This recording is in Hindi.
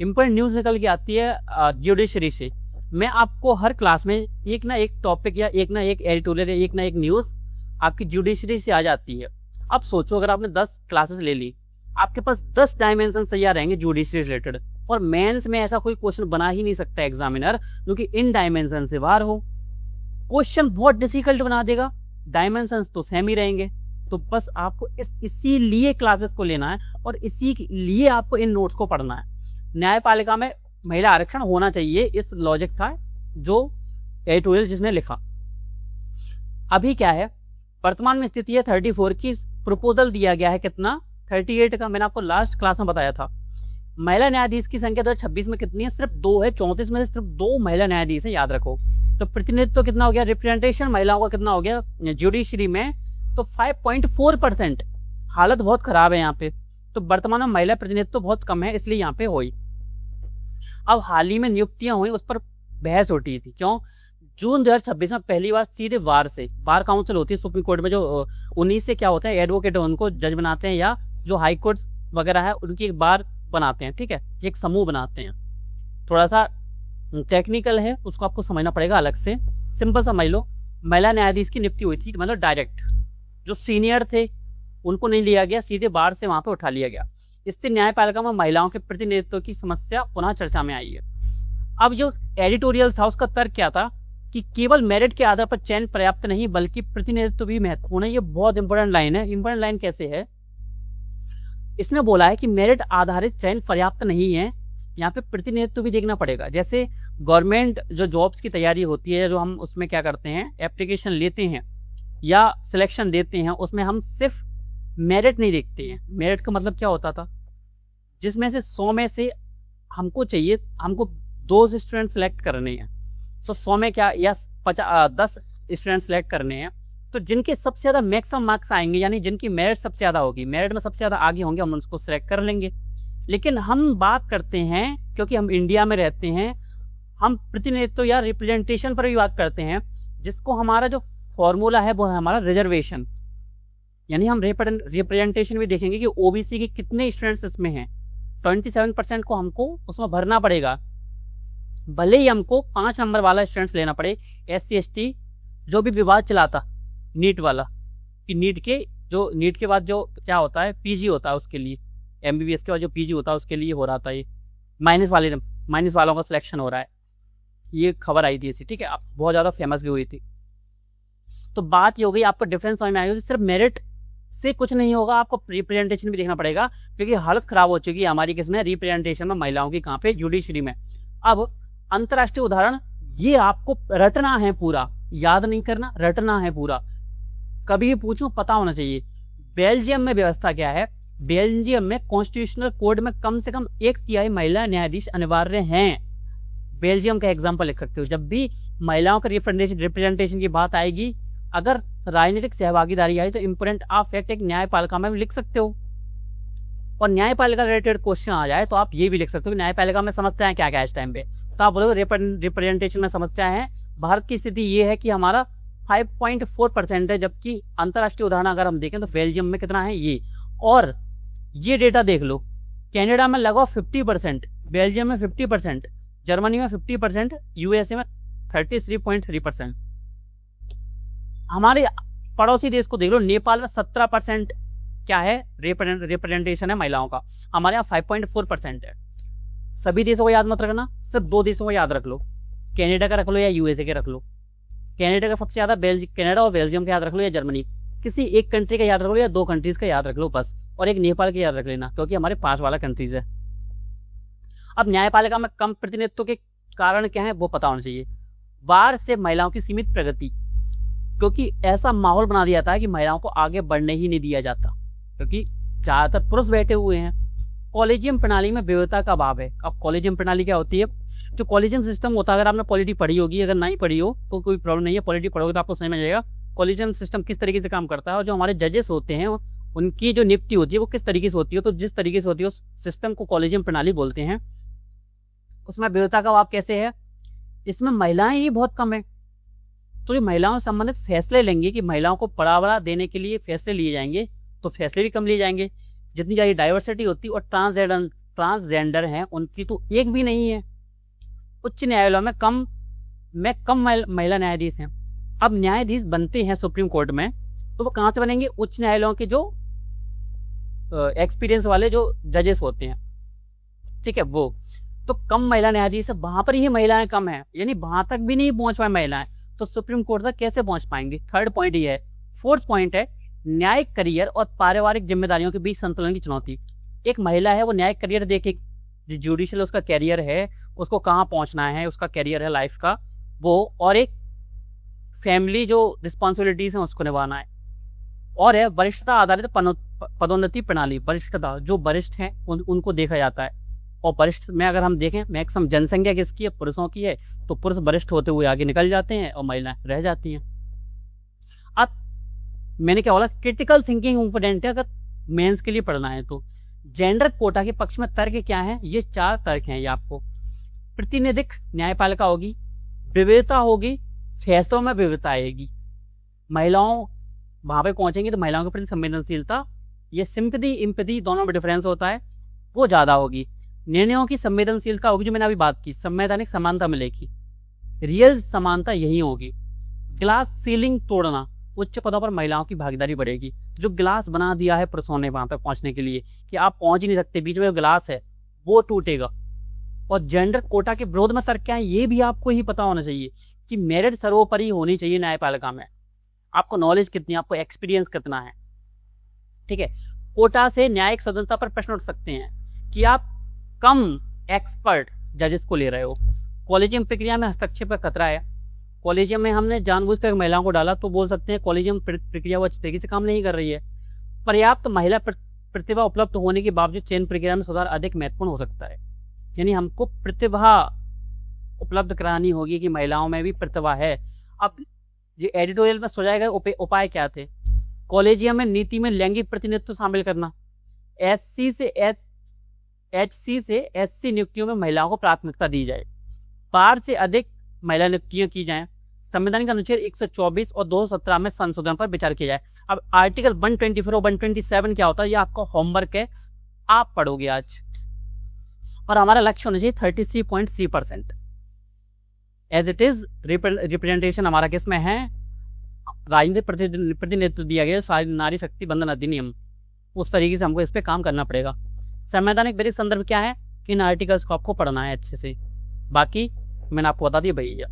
इंपॉर्टेंट न्यूज़ निकल के आती है जुडिशरी से। मैं आपको हर क्लास में एक ना एक टॉपिक या एक ना एक एडिटोरियल या एक ना एक न्यूज़ आपकी जुडिशरी से आ जाती है। अब सोचो अगर आपने 10 क्लासेस ले ली, आपके पास 10 डायमेंशन तैयार रहेंगे जुडिशरी से रिलेटेड, और मेंस में ऐसा कोई क्वेश्चन बना ही नहीं सकता एग्जामिनर क्योंकि इन डायमेंशन से बाहर हो। क्वेश्चन बहुत डिफिकल्ट बना देगा, डायमेंशन तो सेम ही रहेंगे। तो बस आपको इसीलिए क्लासेस को लेना है और इसी लिए आपको इन नोट्स को पढ़ना है। न्यायपालिका में महिला आरक्षण होना चाहिए, इस लॉजिक था जो एडिटोरियल जिसने लिखा। अभी क्या है, वर्तमान में स्थिति है 34 की, प्रपोजल दिया गया है कितना 38 का। मैंने आपको लास्ट क्लास में बताया था। महिला न्यायाधीश की संख्या 2026 में कितनी है, सिर्फ 2 है। 34 में सिर्फ 2 महिला न्यायाधीश है, याद रखो। तो प्रतिनिधित्व तो कितना हो गया, रिप्रेजेंटेशन महिलाओं का कितना हो गया जुडिशरी में, तो 5.4%। हालत बहुत खराब है यहाँ पे। तो वर्तमान में महिला प्रतिनिधित्व तो बहुत कम है, इसलिए यहाँ पे हुई। अब हाल ही में नियुक्तियां हुई, उस पर बहस उठी थी। क्यों? जून 2026 में पहली बार सीधे बार काउंसिल होती है सुप्रीम कोर्ट में, जो 19 से क्या होता है एडवोकेट उनको जज बनाते हैं, या जो हाई कोर्ट वगैरह है उनकी एक बार बनाते हैं, ठीक है, एक समूह बनाते हैं। थोड़ा सा टेक्निकल है, उसको आपको समझना पड़ेगा अलग से। सिंपल समझ लो, महिला न्यायाधीश की नियुक्ति हुई थी, मतलब डायरेक्ट जो सीनियर थे उनको नहीं लिया गया, सीधे बार से वहां पे उठा लिया गया। इससे न्यायपालिका में महिलाओं के प्रतिनिधित्व की समस्या पुनः चर्चा में आई है। अब जो एडिटोरियल था उसका तर्क क्या था कि केवल मेरिट के आधार पर चयन पर्याप्त नहीं बल्कि प्रतिनिधित्व भी महत्वपूर्ण है। ये बहुत इंपॉर्टेंट लाइन है। इंपॉर्टेंट लाइन कैसे है, इसने बोला है कि मेरिट आधारित चयन पर्याप्त नहीं है, यहाँ पे प्रतिनिधित्व भी देखना पड़ेगा। जैसे गवर्नमेंट जो जॉब्स की तैयारी होती है, जो हम उसमें क्या करते हैं, एप्लीकेशन लेते हैं या सिलेक्शन देते हैं, उसमें हम सिर्फ मेरिट नहीं देखते हैं। मेरिट का मतलब क्या होता था, जिसमें से 100 में से हमको 2 स्टूडेंट सेलेक्ट करने हैं, तो 100 में क्या या 10 स्टूडेंट सेलेक्ट करने हैं, तो जिनके सबसे ज़्यादा मैक्सिमम मार्क्स आएंगे, यानी जिनकी मेरिट सबसे ज़्यादा होगी, मेरिट में सबसे ज़्यादा आगे होंगे, हम उसको सिलेक्ट कर लेंगे। लेकिन हम बात करते हैं, क्योंकि हम इंडिया में रहते हैं, हम प्रतिनिधित्व या रिप्रेजेंटेशन पर भी बात करते हैं, जिसको हमारा जो फॉर्मूला है वो है हमारा रिजर्वेशन। यानी हम रिप्रेजेंटेशन भी देखेंगे कि ओबीसी के कितने स्टूडेंट्स इसमें हैं। 27% को हमको उसमें भरना पड़ेगा, भले ही हमको 5 नंबर वाला स्टूडेंट्स लेना पड़े। SC ST जो भी विवाद चलाता नीट वाला, कि नीट के बाद जो क्या होता है पीजी होता है, उसके लिए MBBS के बाद जो पीजी होता है उसके लिए हो रहा था, ये माइनस वालों का सिलेक्शन हो रहा है, ये खबर आई थी ऐसी, ठीक है, बहुत ज़्यादा फेमस भी हुई थी। तो बात ये हो गई, आपको डिफरेंस समझ में आई होगी। सिर्फ मेरिट से कुछ नहीं होगा, आपको रिप्रेजेंटेशन भी देखना पड़ेगा, क्योंकि हालत खराब हो चुकी है हमारी किसमें, रिप्रेजेंटेशन में, महिलाओं की। कहाँ पे? जुडिशरी में। अब अंतर्राष्ट्रीय उदाहरण ये आपको रटना है पूरा, याद नहीं करना, रटना है पूरा। कभी भी पूछूं पता होना चाहिए। बेल्जियम में व्यवस्था क्या है, बेल्जियम में कॉन्स्टिट्यूशनल कोड में कम से कम 1/3 महिला न्यायाधीश अनिवार्य हैं। बेल्जियम का एग्जाम्पल लिख सकते हो। जब भी महिलाओं का रिप्रेजेंटेशन की बात आएगी, अगर राजनीतिक सहभागीदारी आई, तो इंपोर्टेंट ऑफ फैक्ट एक न्यायपालिका में भी लिख सकते हो। और न्यायपालिका रिलेटेड क्वेश्चन आ जाए तो आप ये भी लिख सकते हो कि न्यायपालिका में समस्याएं क्या क्या है इस टाइम पे। तो आप बोलोगे रिप्रेजेंटेशन में समस्या है। भारत की स्थिति ये है कि हमारा 5.4% है, जबकि अंतर्राष्ट्रीय उदाहरण अगर हम देखें तो बेल्जियम में कितना है ये। और ये डेटा देख लो, कनाडा में लगभग 50%, बेल्जियम में 50%, जर्मनी में 50%, USA में 33.3%। हमारे पड़ोसी देश को देख लो, नेपाल में 17% क्या है रिप्रेजेंटेशन है महिलाओं का, हमारे यहाँ 5.4% है। सभी देशों को याद मत रखना, सिर्फ 2 देशों को याद रख लो, कनाडा का रख लो या USA के रख लो। कनाडा का सबसे ज़्यादा कनाडा और बेल्जियम का याद रख लो, या जर्मनी, किसी एक कंट्री का याद रख लो, या 2 कंट्रीज का याद रख लो बस, और एक नेपाल का याद रख लेना, क्योंकि हमारे पास वाला कंट्रीज है। अब न्यायपालिका में कम प्रतिनिधित्व के कारण क्या है वो पता होना चाहिए। बार से महिलाओं की सीमित प्रगति, क्योंकि ऐसा माहौल बना दिया था कि महिलाओं को आगे बढ़ने ही नहीं दिया जाता, क्योंकि ज़्यादातर पुरुष बैठे हुए हैं। कॉलेजियम प्रणाली में विविधता का अभाव है। अब कॉलेजियम प्रणाली क्या होती है, जो कॉलेजियम सिस्टम होता है, अगर आपने पॉलिटी पढ़ी होगी, अगर नहीं पढ़ी हो तो कोई प्रॉब्लम नहीं है, पॉलिटी पढ़ोगे तो आपको समझ में आएगा कॉलेजियम सिस्टम किस तरीके से काम करता है, और जो हमारे जजेस होते हैं उनकी जो नियुक्ति होती है वो किस तरीके से होती है। तो जिस तरीके से होती है उस सिस्टम को कॉलेजियम प्रणाली बोलते हैं। उसमें विविधता का अभाव कैसे है, इसमें महिलाएं ही बहुत कम है। तो ये महिलाओं से संबंधित फैसले लेंगे कि महिलाओं को बढ़ावा देने के लिए फैसले लिए जाएंगे, तो फैसले भी कम लिए जाएंगे। जितनी ज़्यादा डाइवर्सिटी होती है और ट्रांसजेंडर हैं उनकी तो एक भी नहीं है। उच्च न्यायालयों में कम महिला न्यायाधीश हैं। अब न्यायाधीश बनते हैं सुप्रीम कोर्ट में, तो वो कहाँ से बनेंगे? उच्च न्यायालयों के जो एक्सपीरियंस वाले जो जजेस होते हैं, ठीक है, वो तो कम महिला न्यायाधीश है, वहां पर ही महिलाएं कम है, यानी वहां तक भी नहीं पहुंच पाए महिलाएं, तो सुप्रीम कोर्ट तक कैसे पहुंच पाएंगे? थर्ड पॉइंट ये है। फोर्थ पॉइंट है न्यायिक करियर और पारिवारिक जिम्मेदारियों के बीच संतुलन की चुनौती। एक महिला है, वो न्यायिक करियर देखे, जुडिशियल उसका कैरियर है, उसको कहाँ पहुंचना है, उसका कैरियर है लाइफ का वो, और एक फैमिली जो रिस्पॉन्सिबिलिटीज हैं उसको निभाना है, और है वरिष्ठता आधारित पदोन्नति प्रणाली। वरिष्ठता, जो वरिष्ठ हैं उनको देखा जाता है, और वरिष्ठ में अगर हम देखें मैक्सिमम जनसंख्या किसकी है? पुरुषों की है, तो पुरुष वरिष्ठ होते हुए आगे निकल जाते हैं और महिलाएं रह जाती हैं। अब मैंने क्या बोला? क्रिटिकल थिंकिंग इम्पोर्टेंट है अगर मेंस के लिए पढ़ना है तो। जेंडर कोटा के पक्ष में तर्क क्या है? ये 4 तर्क हैं। ये आपको प्रतिनिधिक न्यायपालिका होगी, विविधता होगी, फैसलों में विविधता आएगी, महिलाओं वहां पे पहुंचेंगी तो महिलाओं के प्रति संवेदनशीलता, ये सिंपैथी एम्पैथी दोनों में डिफरेंस होता है, वो ज्यादा होगी। निर्णयों की संवेदनशीलता होगी, जो मैंने अभी बात की, संवैधानिक समानता मिलेगी, रियल समानता यही होगी। ग्लास सीलिंग तोड़ना, उच्च पदों पर महिलाओं की भागीदारी बढ़ेगी। जो ग्लास बना दिया है पुरुषों ने वहां पर पहुंचने के लिए कि आप पहुंच ही नहीं सकते, बीच में जो ग्लास है वो टूटेगा। और जेंडर कोटा के विरोध में सर क्या है, ये भी आपको ही पता होना चाहिए कि मेरिट सर्वोपरि होनी चाहिए न्यायपालिका में। आपको नॉलेज कितनी, आपको एक्सपीरियंस कितना है, ठीक है। कोटा से न्यायिक स्वतंत्रता पर प्रश्न उठ सकते हैं कि आप कम एक्सपर्ट जजेस को ले रहे हो। कॉलेजियम प्रक्रिया में हस्तक्षेप का खतरा है। कॉलेजियम में हमने जानबूझकर महिलाओं को डाला तो बोल सकते हैं कॉलेजियम प्रक्रिया वो अच्छी तरीके से काम नहीं कर रही है। पर्याप्त महिला प्रतिभा उपलब्ध होने के बावजूद चयन प्रक्रिया में सुधार अधिक महत्वपूर्ण हो सकता है। यानी हमको प्रतिभा उपलब्ध करानी होगी कि महिलाओं में भी प्रतिभा है। अब ये एडिटोरियल में सुझाए गए उपाय क्या थे? कॉलेजियम में नीति में लैंगिक प्रतिनिधित्व शामिल करना, HC से SC नियुक्तियों में महिलाओं को प्राथमिकता दी जाए, 5 से अधिक महिला नियुक्तियां की जाएं, संवैधानिक अनुच्छेद 124 और 217 में संशोधन पर विचार किया जाए। अब आर्टिकल 124 और 127 क्या होता है, ये आपका होमवर्क है, आप पढ़ोगे आज। और हमारा लक्ष्य होना चाहिए 33.3%। एज इट इज रिप्रेजेंटेशन हमारा किस में है? राजनीतिक प्रतिनिधित्व दिया गया, नारी शक्ति बंधन अधिनियम, उस तरीके से हमको इस पर काम करना पड़ेगा। संवैधानिक वैरिक संदर्भ क्या है? किन आर्टिकल्स को आपको पढ़ना है अच्छे से, बाकी मैंने आपको बता दिया भैया।